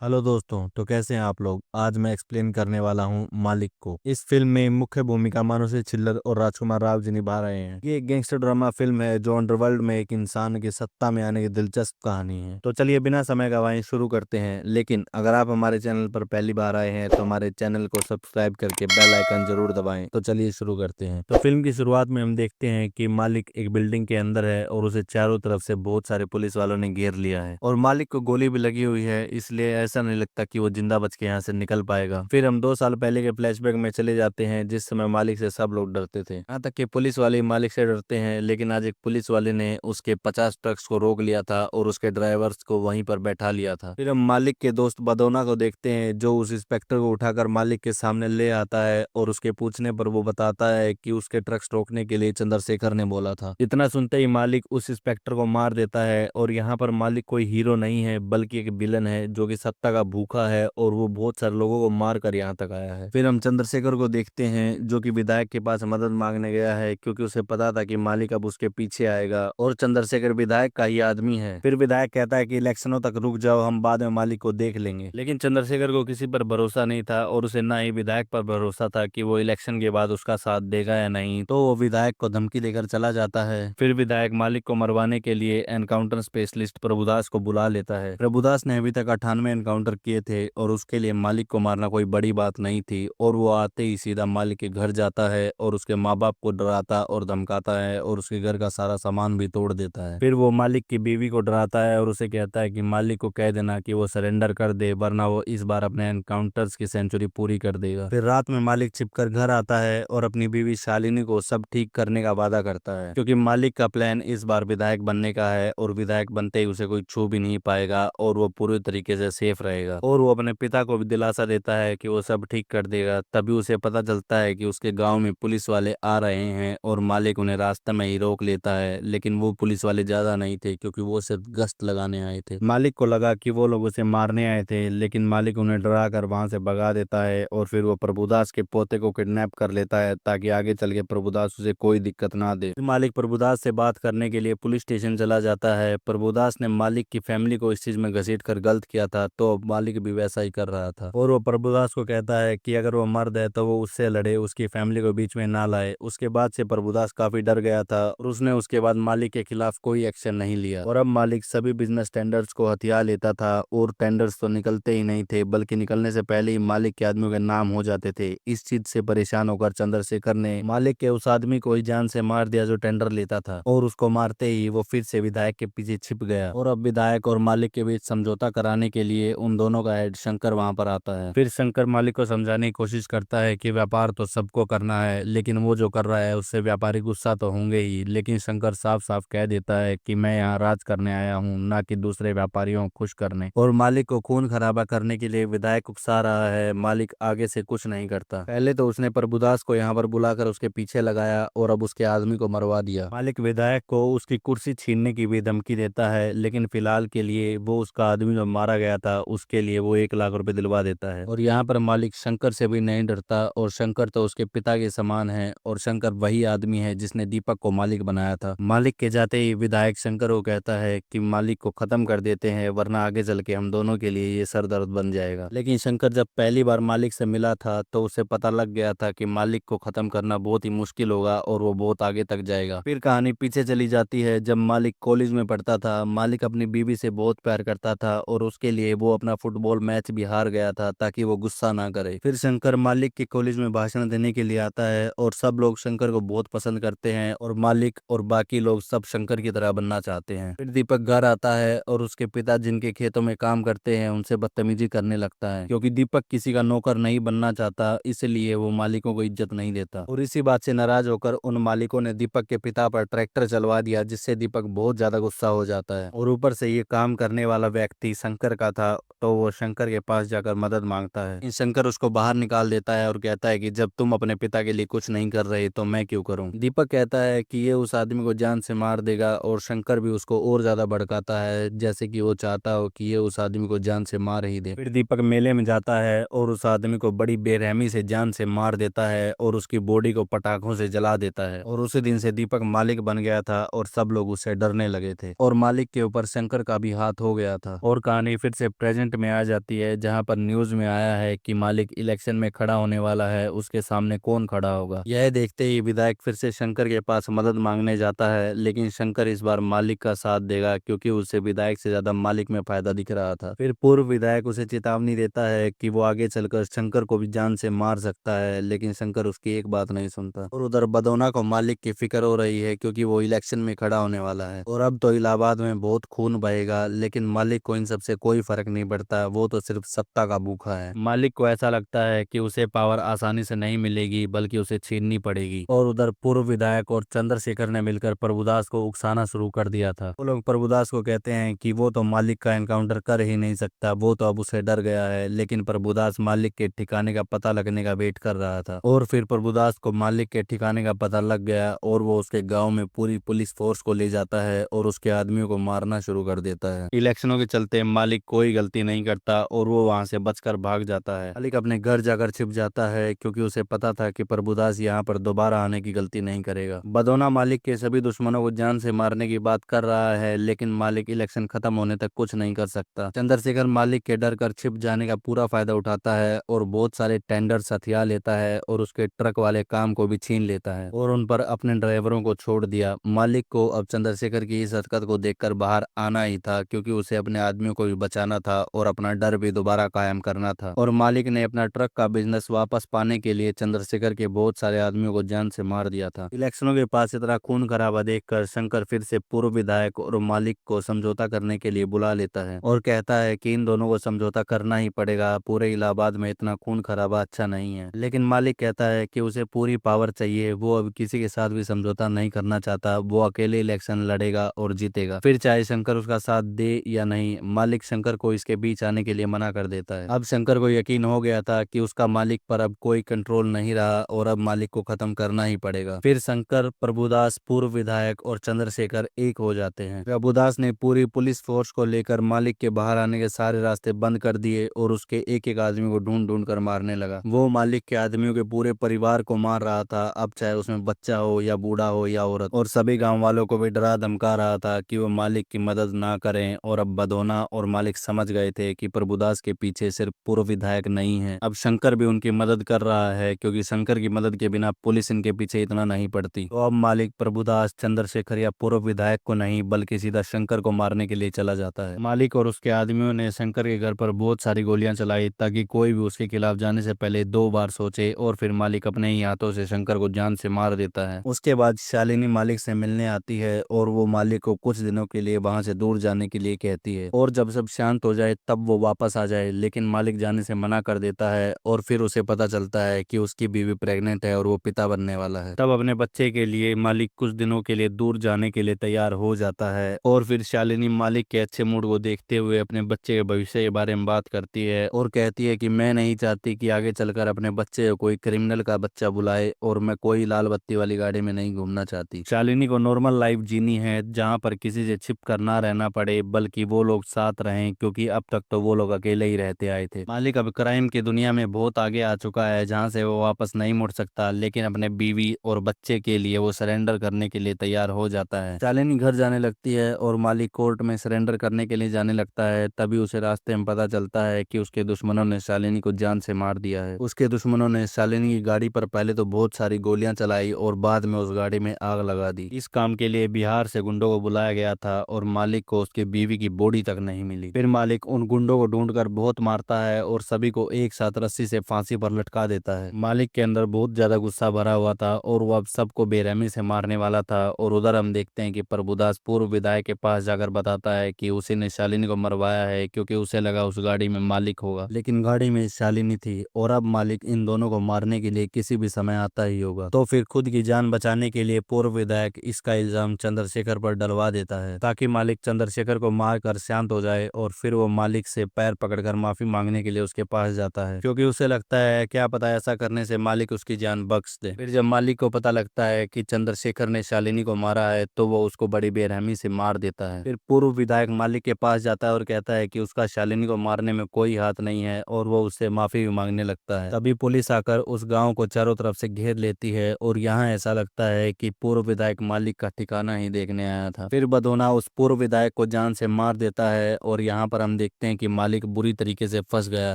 Hello दोस्तों, तो कैसे हैं आप लोग। आज मैं एक्सप्लेन करने वाला हूं मालिक को। इस फिल्म में मुख्य भूमिका मानुषी छिल्लर और राजकुमार राव जी निभा रहे हैं। ये एक गैंगस्टर ड्रामा फिल्म है जो अंडरवर्ल्ड में एक इंसान की सत्ता में आने की दिलचस्प कहानी है। तो चलिए बिना समय गवाए शुरू करते हैं। लेकिन अगर आप हमारे चैनल पर पहली बार आए हैं तो हमारे चैनल को सब्सक्राइब करके बेल आइकन जरूर दबाएं। तो चलिए शुरू करते हैं। तो फिल्म की शुरुआत में हम देखते हैं कि मालिक एक बिल्डिंग के अंदर है और उसे चारों तरफ से बहुत सारे पुलिस वालों ने घेर लिया है और मालिक को गोली भी लगी हुई है, इसलिए ऐसा नहीं लगता कि वो जिंदा बच के यहाँ से निकल पाएगा। फिर हम 2 साल पहले के फ्लैशबैक में चले जाते हैं जिस समय मालिक से सब लोग डरते थे, यहाँ तक कि पुलिस वाले मालिक से डरते हैं। लेकिन आज एक पुलिस वाले ने उसके 50 ट्रक्स को रोक लिया था और उसके ड्राइवर्स को वहीं पर बैठा लिया था। फिर हम मालिक के दोस्त बदौना को देखते हैं जो उस इंस्पेक्टर को उठाकर मालिक के सामने ले आता है और उसके पूछने पर वो बताता है कि उसके ट्रक्स रोकने के लिए चंद्रशेखर ने बोला था। इतना सुनते ही मालिक उस इंस्पेक्टर को मार देता है और यहाँ पर मालिक कोई हीरो नहीं है बल्कि एक विलन है जो कि सत्ता का भूखा है और वो बहुत सारे लोगों को मार कर यहाँ तक आया है। फिर हम चंद्रशेखर को देखते हैं जो कि विधायक के पास मदद मांगने गया है क्योंकि उसे पता था कि मालिक अब उसके पीछे आएगा और चंद्रशेखर विधायक का ही आदमी है। फिर विधायक कहता है कि इलेक्शनों तक रुक जाओ, हम बाद में मालिक को देख लेंगे। लेकिन चंद्रशेखर को किसी पर भरोसा नहीं था और उसे ना ही विधायक पर भरोसा था कि वो इलेक्शन के बाद उसका साथ देगा या नहीं, तो वो विधायक को धमकी देकर चला जाता है। फिर विधायक मालिक को मरवाने के लिए एनकाउंटर स्पेशलिस्ट प्रभुदास को बुला लेता है। प्रभुदास ने अभी तक 98 एनकाउंटर किए थे और उसके लिए मालिक को मारना कोई बड़ी बात नहीं थी और वो आते ही सीधा मालिक के घर जाता है और उसके माँ बाप को डराता और धमकाता है और उसके घर का सारा सामान भी तोड़ देता है। फिर वो मालिक की बीवी को डराता है और उसे कहता है कि मालिक को कह देना कि वो सरेंडर कर दे वरना वो इस बार अपने एनकाउंटर्स की सेंचुरी पूरी कर देगा। फिर रात में मालिक छिपकर घर आता है और अपनी बीवी शालिनी को सब ठीक करने का वादा करता है क्योंकि मालिक का प्लान इस बार विधायक बनने का है और विधायक बनते ही उसे कोई छू भी नहीं पाएगा और वो पूरी तरीके से सेफ रहेगा। और वो अपने पिता को भी दिलासा देता है कि वो सब ठीक कर देगा। तभी उसे पता चलता है कि उसके गांव में पुलिस वाले आ रहे हैं और मालिक उन्हें रास्ते में ही रोक लेता है। लेकिन वो पुलिस वाले ज्यादा नहीं थे क्योंकि वो सिर्फ गश्त लगाने आए थे। मालिक को लगा कि वो लोग उसे मारने आए थे, लेकिन मालिक उन्हें डरा कर वहां से भगा देता है और फिर वो प्रभुदास के पोते को किडनैप कर लेता है ताकि आगे चल के प्रभुदास उसे कोई दिक्कत ना दे। फिर मालिक प्रभुदास से बात करने के लिए पुलिस स्टेशन चला जाता है। प्रभुदास ने मालिक की फैमिली को इस चीज में घसीट कर गलत किया था, तो अब मालिक भी वैसा ही कर रहा था और वो प्रभुदास को कहता है कि अगर वो मर्द है तो वो उससे लड़े, उसकी फैमिली को बीच में ना लाए। उसके बाद से प्रभुदास काफी डर गया था और उसने उसके बाद मालिक के खिलाफ कोई एक्शन नहीं लिया और अब मालिक सभी बिजनेस टेंडर्स को हथिया लेता था और टेंडर्स तो निकलते ही नहीं थे बल्कि निकलने से पहले ही मालिक के आदमियों के नाम हो जाते थे। इस चीज से परेशान होकर चंद्रशेखर ने मालिक के उस आदमी को ही जान से मार दिया जो टेंडर लेता था और उसको मारते ही वो फिर से विधायक के पीछे छिप गया और अब विधायक और मालिक के बीच समझौता कराने के लिए उन दोनों का हेड शंकर वहां पर आता है। फिर शंकर मालिक को समझाने की कोशिश करता है कि व्यापार तो सबको करना है, लेकिन वो जो कर रहा है उससे व्यापारी गुस्सा तो होंगे ही। लेकिन शंकर साफ साफ कह देता है कि मैं यहाँ राज करने आया हूँ, ना कि दूसरे व्यापारियों को खुश करने। और मालिक को खून खराबा करने के लिए विधायक उकसा रहा है। मालिक आगे से कुछ नहीं करता। पहले तो उसने प्रभुदास को यहाँ पर बुलाकर उसके पीछे लगाया और अब उसके आदमी को मरवा दिया। मालिक विधायक को उसकी कुर्सी छीनने की भी धमकी देता है, लेकिन फिलहाल के लिए वो उसका आदमी जो मारा गया था उसके लिए वो 1 लाख रुपए दिलवा देता है। और यहाँ पर मालिक शंकर से भी नहीं डरता और शंकर तो उसके पिता के समान है और शंकर वही आदमी है जिसने दीपक को मालिक बनाया था। मालिक के जाते ही विधायक शंकर को कहता है कि मालिक को खत्म कर देते हैं वरना आगे चल के हम दोनों के लिए ये सर दर्द बन जाएगा। लेकिन शंकर जब पहली बार मालिक से मिला था तो उसे पता लग गया था कि मालिक को खत्म करना बहुत ही मुश्किल होगा और वो बहुत आगे तक जाएगा। फिर कहानी पीछे चली जाती है जब मालिक कॉलेज में पढ़ता था। मालिक अपनी बीवी से बहुत प्यार करता था और उसके लिए वो अपना फुटबॉल मैच भी हार गया था ताकि वो गुस्सा ना करे। फिर शंकर मालिक के कॉलेज में भाषण देने के लिए आता है और सब लोग शंकर को बहुत पसंद करते हैं और मालिक और बाकी लोग सब शंकर की तरह बनना चाहते हैं। फिर दीपक घर आता है और उसके पिता जिनके खेतों में काम करते हैं उनसे बदतमीजी करने लगता है क्योंकि दीपक किसी का नौकर नहीं बनना चाहता, इसलिए वो मालिकों को इज्जत नहीं देता। और इसी बात से नाराज होकर उन मालिकों ने दीपक के पिता पर ट्रैक्टर चलवा दिया जिससे दीपक बहुत ज्यादा गुस्सा हो जाता है और ऊपर से ये काम करने वाला व्यक्ति शंकर का था, तो वो शंकर के पास जाकर मदद मांगता है। इन शंकर उसको बाहर निकाल देता है और कहता है कि जब तुम अपने पिता के लिए कुछ नहीं कर रहे तो मैं क्यों करूं। दीपक कहता है कि ये उस आदमी को जान से मार देगा और शंकर भी उसको और ज्यादा भड़काता है जैसे कि वो चाहता हो कि ये उस आदमी को जान से मार ही दे। फिर दीपक मेले में जाता है और उस आदमी को बड़ी बेरहमी से जान से मार देता है और उसकी बॉडी को पटाखों से जला देता है और उसी दिन से दीपक मालिक बन गया था और सब लोग उससे डरने लगे थे और मालिक के ऊपर शंकर का भी हाथ हो गया था। और कहानी फिर से प्रेजेंट में आ जाती है, जहां पर न्यूज में आया है कि मालिक इलेक्शन में खड़ा होने वाला है, उसके सामने कौन खड़ा होगा। यह देखते ही विधायक फिर से शंकर के पास मदद मांगने जाता है, लेकिन शंकर इस बार मालिक का साथ देगा क्योंकि उसे विधायक से ज्यादा मालिक में फायदा दिख रहा था। फिर पूर्व विधायक उसे चेतावनी देता है कि वो आगे चलकर शंकर को भी जान से मार सकता है, लेकिन शंकर उसकी एक बात नहीं सुनता। और उधर बदौना को मालिक की फिक्र हो रही है क्योंकि वो इलेक्शन में खड़ा होने वाला है और अब तो इलाहाबाद में बहुत खून बहेगा, लेकिन मालिक को इन सबसे कोई फर्क नहीं पड़ता। वो तो सिर्फ सत्ता का भूखा है। मालिक को ऐसा लगता है कि उसे पावर आसानी से नहीं मिलेगी, बल्कि उसे छीननी पड़ेगी। और उधर पूर्व विधायक और चंद्रशेखर ने मिलकर प्रभुदास को उकसाना शुरू कर दिया था। वो लोग प्रभुदास को कहते हैं कि वो तो मालिक का एनकाउंटर कर ही नहीं सकता, वो तो अब उसे डर गया है। लेकिन प्रभुदास मालिक के ठिकाने का पता लगने का वेट कर रहा था और फिर प्रभुदास को मालिक के ठिकाने का पता लग गया और वो उसके गांव में पूरी पुलिस फोर्स को ले जाता है और उसके आदमियों को मारना शुरू कर देता है। इलेक्शनों के चलते मालिक कोई गलती नहीं करता और वो वहां से बचकर भाग जाता है। मालिक अपने घर जाकर छिप जाता है क्योंकि उसे पता था कि प्रभुदास यहाँ पर दोबारा आने की गलती नहीं करेगा। बदौना मालिक के सभी दुश्मनों को जान से मारने की बात कर रहा है, लेकिन मालिक इलेक्शन खत्म होने तक कुछ नहीं कर सकता। चंद्रशेखर मालिक के डर कर छिप जाने का पूरा फायदा उठाता है और बहुत सारे टेंडर्स हथिया लेता है और उसके ट्रक वाले काम को भी छीन लेता है और उन पर अपने ड्राइवरों को छोड़ दिया। मालिक को अब चंद्रशेखर की इस हरकत को देखकर बाहर आना ही था क्योंकि उसे अपने आदमियों को भी बचाना था और अपना डर भी दोबारा कायम करना था। और मालिक ने अपना ट्रक का बिजनेस वापस पाने के लिए चंद्रशेखर के बहुत सारे आदमियों को जान से मार दिया था। इलेक्शनों के पास इतना खून खराबा देखकर शंकर फिर से पूर्व विधायक और मालिक को समझौता करने के लिए बुला लेता है और कहता है कि इन दोनों को समझौता करना ही पड़ेगा, पूरे इलाहाबाद में इतना खून खराबा अच्छा नहीं है। लेकिन मालिक कहता है कि उसे पूरी पावर चाहिए, वो अब किसी के साथ भी समझौता नहीं करना चाहता, वो अकेले इलेक्शन लड़ेगा और जीतेगा, फिर चाहे शंकर उसका साथ दे या नहीं। मालिक शंकर को इसके बीच आने के लिए मना कर देता है। अब शंकर को यकीन हो गया था कि उसका मालिक पर अब कोई कंट्रोल नहीं रहा और अब मालिक को खत्म करना ही पड़ेगा। फिर शंकर, प्रभुदास, पूर्व विधायक और चंद्रशेखर एक हो जाते हैं। प्रभुदास ने पूरी पुलिस फोर्स को लेकर मालिक के बाहर आने के सारे रास्ते बंद कर दिए और उसके एक एक आदमी को ढूंढ ढूंढ कर मारने लगा। वो मालिक के आदमियों के पूरे परिवार को मार रहा था, अब चाहे उसमें बच्चा हो या बूढ़ा हो या औरत, और सभी गांव वालों को भी डरा धमका रहा था कि वो मालिक की मदद ना करें। और अब बदौना और मालिक समझ गए थे कि प्रभुदास के पीछे सिर्फ पूर्व विधायक नहीं है, अब शंकर भी उनकी मदद कर रहा है क्योंकि शंकर की मदद के बिना पुलिस इनके पीछे इतना नहीं पड़ती। तो अब मालिक प्रभुदास, चंद्रशेखर या पूर्व विधायक को नहीं बल्कि सीधा शंकर को मारने के लिए चला जाता है। मालिक और उसके आदमियों ने शंकर के घर पर बहुत सारी गोलियां चलाई ताकि कोई भी उसके खिलाफ जाने से पहले 2 बार सोचे, और फिर मालिक अपने ही हाथों से शंकर को जान से मार देता है। उसके बाद शालिनी मालिक से मिलने आती है और वो मालिक को कुछ दिनों के लिए वहां से दूर जाने के लिए कहती है और जब सब शांत हो जाए तब वो वापस आ जाए, लेकिन मालिक जाने से मना कर देता है। और फिर उसे पता चलता है कि उसकी बीवी प्रेग्नेंट है और वो पिता बनने वाला है। तब अपने बच्चे के लिए मालिक कुछ दिनों के लिए दूर जाने के लिए तैयार हो जाता है और फिर शालिनी मालिक के अच्छे मूड को देखते हुए अपने बच्चे के भविष्य के बारे में बात करती है और कहती है कि मैं नहीं चाहती कि आगे चलकर अपने बच्चे को कोई क्रिमिनल का बच्चा बुलाए और मैं कोई लाल बत्ती वाली गाड़ी में नहीं घूमना चाहती। शालिनी को नॉर्मल लाइफ जीनी है जहाँ पर किसी से छिप कर ना रहना पड़े, बल्कि वो लोग साथ रहें, क्योंकि अब तक तो वो लोग अकेले ही रहते आए थे। मालिक अब क्राइम की दुनिया में बहुत आगे आ चुका है जहाँ से वो वापस नहीं मुड़ सकता, लेकिन अपने बीवी और बच्चे के लिए वो सरेंडर करने के लिए तैयार हो जाता है। शालिनी घर जाने लगती है और मालिक कोर्ट में सरेंडर करने के लिए जाने लगता है। तभी उसे रास्ते में पता चलता है कि उसके दुश्मनों ने शालिनी को जान से मार दिया है। उसके दुश्मनों ने शालिनी की गाड़ी पर पहले तो बहुत सारी गोलियां चलाई और बाद में उस गाड़ी में आग लगा दी। इस काम के लिए बिहार से गुंडों को बुलाया गया था और मालिक को उसके बीवी की बॉडी तक नहीं मिली। फिर मालिक उन गुंडों को ढूंढकर बहुत मारता है और सभी को एक साथ रस्सी से फांसी पर लटका देता है। मालिक के अंदर बहुत ज्यादा गुस्सा भरा हुआ था और वो अब सबको बेरहमी से मारने वाला था। और उधर हम देखते हैं कि प्रभुदास पूर्व विधायक के पास जाकर बताता है कि उसी ने शालिनी को मरवाया है क्योंकि उसे लगा उस गाड़ी में मालिक होगा, लेकिन गाड़ी में शालिनी थी और अब मालिक इन दोनों को मारने के लिए किसी भी समय आता ही होगा। तो फिर खुद की जान बचाने के लिए पूर्व विधायक इसका इल्जाम चंद्रशेखर पर डलवा देता है ताकि मालिक चंद्रशेखर को मार कर शांत हो जाए। और फिर वो मालिक से पैर पकड़कर माफी मांगने के लिए उसके पास जाता है क्योंकि उसे लगता है क्या पता ऐसा करने से मालिक उसकी जान बख्श दे। फिर जब मालिक को पता लगता है कि चंद्रशेखर ने शालिनी को मारा है तो वो उसको बड़ी बेरहमी से मार देता है। फिर पूर्व विधायक मालिक के पास जाता है और कहता है कि उसका शालिनी को मारने में कोई हाथ नहीं है और वो उससे माफी भी मांगने लगता है। तभी पुलिस आकर उस गांव को चारों तरफ से घेर लेती है और यहाँ ऐसा लगता है कि पूर्व विधायक मालिक का ठिकाना ही देखने आया था। फिर बदौना उस पूर्व विधायक को जान से मार देता है और यहाँ पर हम देखते हैं कि मालिक बुरी तरीके से फंस गया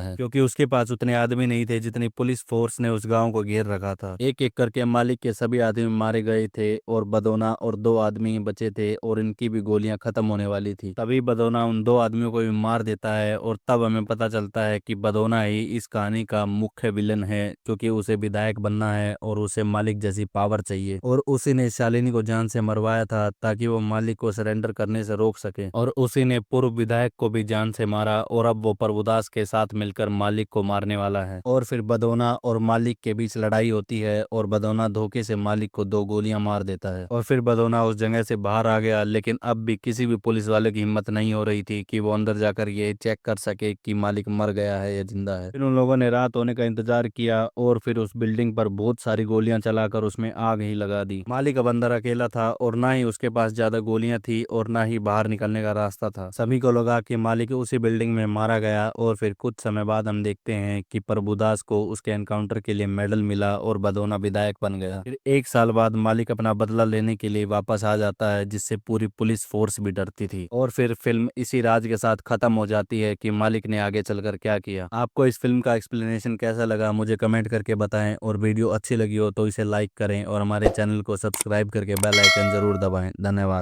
है, क्योंकि उसके पास उतने आदमी नहीं थे जितनी पुलिस फोर्स ने उस गांव को घेर रखा था। एक एक करके मालिक के सभी आदमी मारे गए थे और बदोना और 2 आदमी बचे थे और इनकी भी गोलियां खत्म होने वाली थी। तभी बदोना उन 2 आदमियों को भी मार देता है और तब हमें पता चलता है कि बदोना ही इस कहानी का मुख्य विलन है, क्योंकि उसे विधायक बनना है और उसे मालिक जैसी पावर चाहिए। और उसी ने शालिनी को जान से मरवाया था ताकि वो मालिक को सरेंडर करने से रोक सके, और उसी ने पूर्व विधायक को भी जान से मारा और अब वो प्रभुदास के साथ मिलकर मालिक को मारने वाला है। और फिर बदोना और मालिक के बीच लड़ाई होती है और बदोना धोखे से मालिक को 2 गोलियां मार देता है और फिर बदोना उस जगह से बाहर आ गया। लेकिन अब भी किसी भी पुलिस वाले की हिम्मत नहीं हो रही थी कि वो अंदर जाकर ये चेक कर सके कि मालिक मर गया है या जिंदा है। फिर उन लोगों ने रात होने का इंतजार किया और फिर उस बिल्डिंग पर बहुत सारी गोलियां चलाकर उसमें आग ही लगा दी। मालिक अब अंदर अकेला था और ना ही उसके पास ज्यादा गोलियां थी और ना ही बाहर निकलने का रास्ता था। सभी को लगा कि मालिक उसी बिल्डिंग में मारा गया और फिर कुछ समय बाद हम देखते हैं कि प्रभुदास को उसके एनकाउंटर के लिए मेडल मिला और बदोना विधायक बन गया। फिर 1 साल बाद मालिक अपना बदला लेने के लिए वापस आ जाता है, जिससे पूरी पुलिस फोर्स भी डरती थी। और फिर फिल्म इसी राज के साथ खत्म हो जाती है कि मालिक ने आगे चलकर क्या किया। आपको इस फिल्म का एक्सप्लेनेशन कैसा लगा मुझे कमेंट करके बताएं, और वीडियो अच्छी लगी हो तो इसे लाइक करें और हमारे चैनल को सब्सक्राइब करके बेल आइकन जरूर दबाएं। धन्यवाद।